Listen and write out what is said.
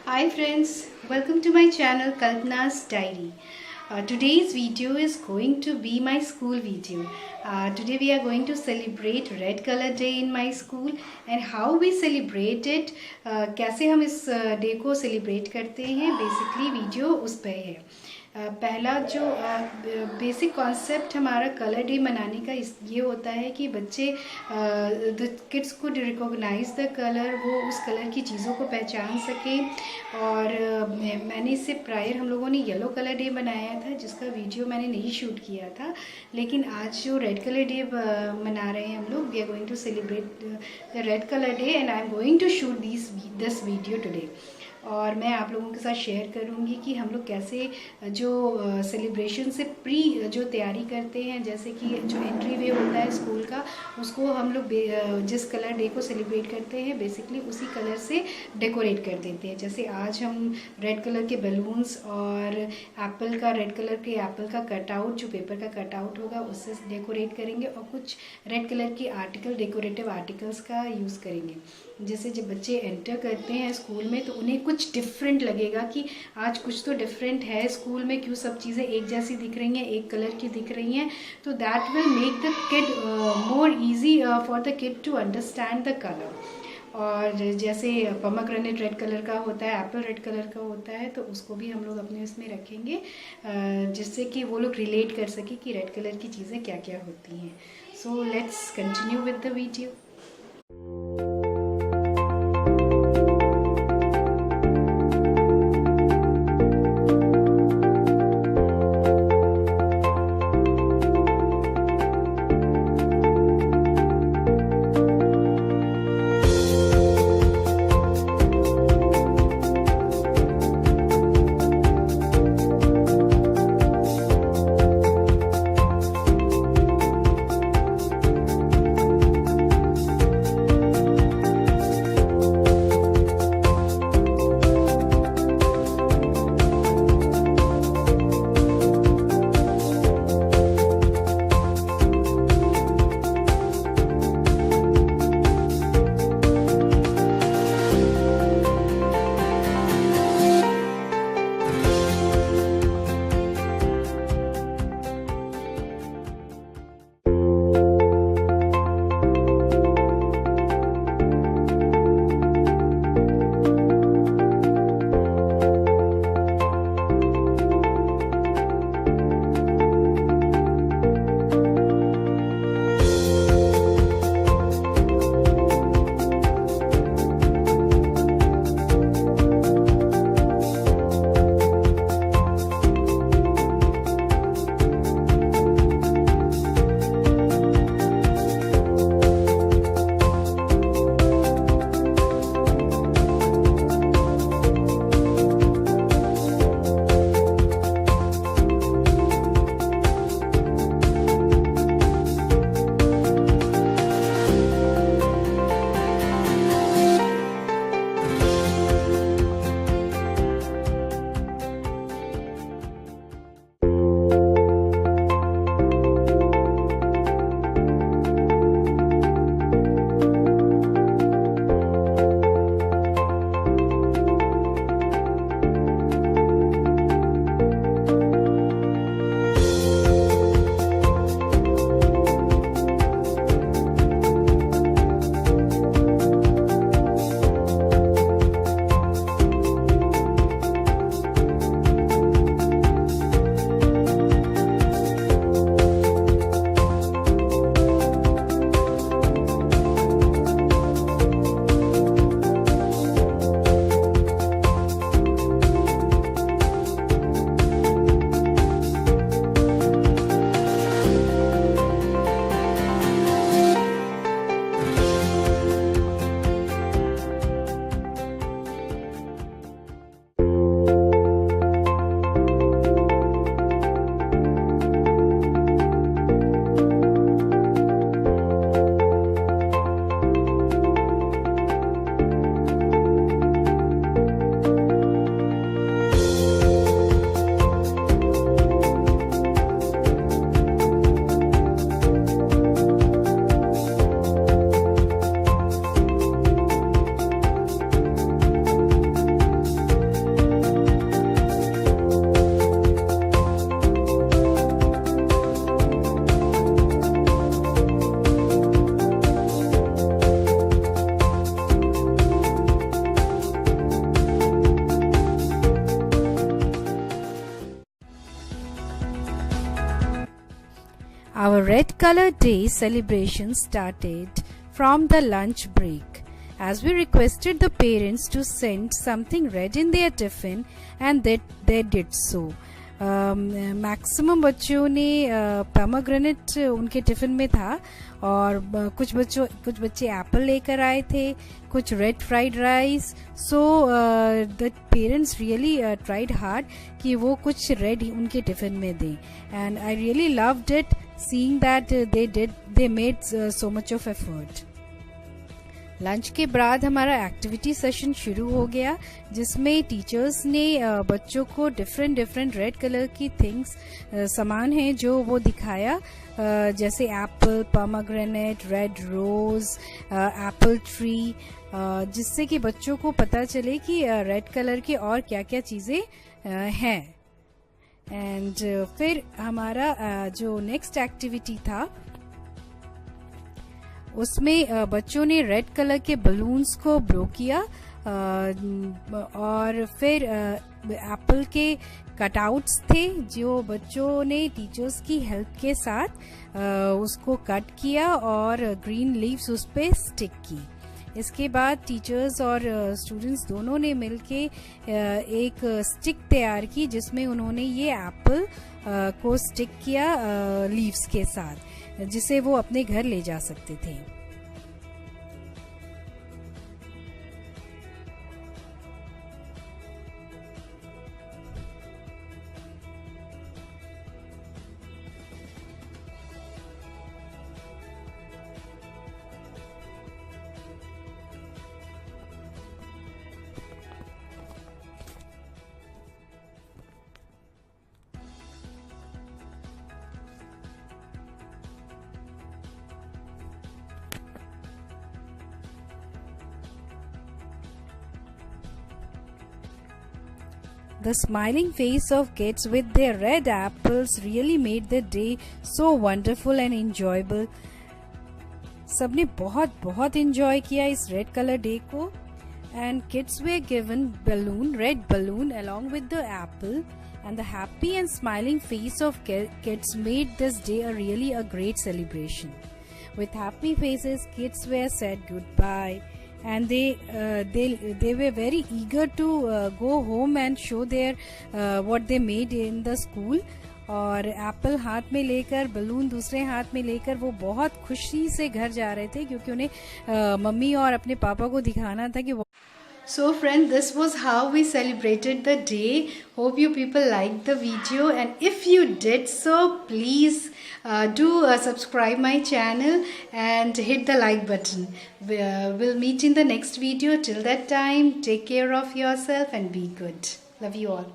Hi friends, welcome to my channel Kalpana's Diary. Today's video is going to be my school video. Today we are going to celebrate Red Color Day in my school and how we celebrate it. कैसे हम इस day को celebrate करते हैं, basically video उस पे है. पहला जो बेसिक कॉन्सेप्ट हमारा कलर डे मनाने का ये होता है कि बच्चे द किड्स को रिकॉग्नाइज द कलर, वो उस कलर की चीज़ों को पहचान सकें. और मैंने इससे प्रायर हम लोगों ने येलो कलर डे बनाया था जिसका वीडियो मैंने नहीं शूट किया था, लेकिन आज जो रेड कलर डे मना रहे हैं हम लोग, we are going to celebrate the red colour day and I am going to shoot this video today. और मैं आप लोगों के साथ शेयर करूंगी कि हम लोग कैसे जो सेलिब्रेशन से प्री जो तैयारी करते हैं, जैसे कि जो एंट्री वे होता है स्कूल का, उसको हम लोग जिस कलर डे को सेलिब्रेट करते हैं बेसिकली उसी कलर से डेकोरेट कर देते हैं. जैसे आज हम रेड कलर के बलून्स और एप्पल का, रेड कलर के एप्पल का कटआउट, जो पेपर का कटआउट होगा उससे डेकोरेट करेंगे और कुछ रेड कलर की आर्टिकल, डेकोरेटिव आर्टिकल्स का यूज़ करेंगे. जैसे जब बच्चे एंटर करते हैं स्कूल में तो उन्हें कुछ डिफरेंट लगेगा कि आज कुछ तो डिफरेंट है स्कूल में, क्यों सब चीज़ें एक जैसी दिख रही हैं, एक कलर की दिख रही हैं. तो that will make the kid more easy for the kid to understand the colour. और जैसे पमग्रेनेट रेड कलर का होता है, एप्पल रेड कलर का होता है, तो उसको भी हम लोग अपने इसमें रखेंगे जिससे कि वो लोग रिलेट कर सके कि रेड कलर की चीज़ें क्या क्या होती हैं. So let's continue with the video. Our Red Color Day celebration started from the lunch break, as we requested the parents to send something red in their tiffin, and they did so. Maximum बच्चों ने pomegranate उनके tiffin में था, और कुछ बच्चे Apple लेकर आए थे, कुछ red fried rice. So the parents really tried hard कि वो कुछ रेड उनके टिफ़िन में दें, and I really loved it seeing that they made so much of effort. Lunch के बाद हमारा एक्टिविटी सेशन शुरू हो गया, जिसमें टीचर्स ने बच्चों को डिफरेंट रेड कलर की थिंग्स सामान हैं जो वो दिखाया, जैसे apple, pomegranate, red rose, apple tree, जिससे कि बच्चों को पता चले कि रेड कलर के और क्या क्या चीज़ें हैं. एंड फिर हमारा जो नेक्स्ट एक्टिविटी था, उसमें बच्चों ने रेड कलर के बलून्स को ब्लो किया, और फिर एप्पल के कटआउट्स थे जो बच्चों ने टीचर्स की हेल्प के साथ उसको कट किया और ग्रीन लीव्स उस पे स्टिक की. इसके बाद टीचर्स और स्टूडेंट्स दोनों ने मिलके एक स्टिक तैयार की, जिसमें उन्होंने ये एप्पल को स्टिक किया लीव्स के साथ, जिसे वो अपने घर ले जा सकते थे. The smiling face of kids with their red apples really made the day so wonderful and enjoyable. सबने बहुत enjoy किया इस red color day को, and kids were given red balloon along with the apple, and the happy and smiling face of kids made this day really a great celebration. With happy faces, kids were said goodbye, and they were very eager to go home and show their what they made in the school. और Apple हाथ में लेकर, balloon दूसरे हाथ में लेकर वो बहुत खुशी से घर जा रहे थे, क्योंकि उन्हें मम्मी और अपने पापा को दिखाना था कि So friend, this was how we celebrated the day. Hope you people liked the video, and if you did so, please do subscribe my channel and hit the like button. We'll meet in the next video. Till that time, take care of yourself and be good. Love you all.